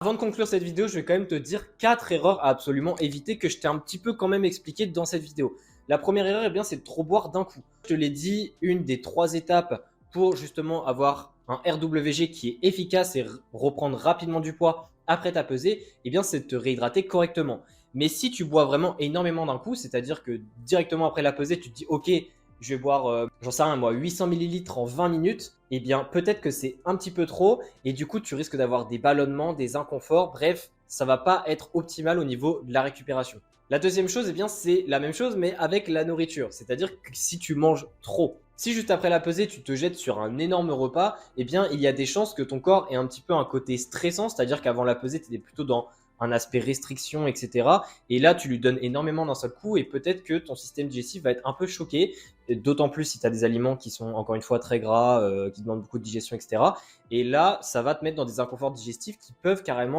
Avant de conclure cette vidéo, je vais quand même te dire 4 erreurs à absolument éviter que je t'ai un petit peu quand même expliqué dans cette vidéo. La première erreur, eh bien, c'est de trop boire d'un coup. Je te l'ai dit, une des 3 étapes pour justement avoir un RWG qui est efficace et reprendre rapidement du poids après ta pesée, eh bien, c'est de te réhydrater correctement. Mais si tu bois vraiment énormément d'un coup, c'est-à-dire que directement après la pesée, tu te dis ok, je vais boire, j'en sais rien moi, 800 millilitres en 20 minutes, eh bien peut-être que c'est un petit peu trop et du coup tu risques d'avoir des ballonnements, des inconforts, bref, ça va pas être optimal au niveau de la récupération. La deuxième chose, eh bien c'est la même chose mais avec la nourriture, c'est-à-dire que si tu manges trop, si juste après la pesée tu te jettes sur un énorme repas, eh bien il y a des chances que ton corps ait un petit peu un côté stressant, c'est-à-dire qu'avant la pesée tu étais plutôt dans un aspect restriction, etc. Et là, tu lui donnes énormément d'un seul coup et peut-être que ton système digestif va être un peu choqué, d'autant plus si tu as des aliments qui sont encore une fois très gras, qui demandent beaucoup de digestion, etc. Et là, ça va te mettre dans des inconforts digestifs qui peuvent carrément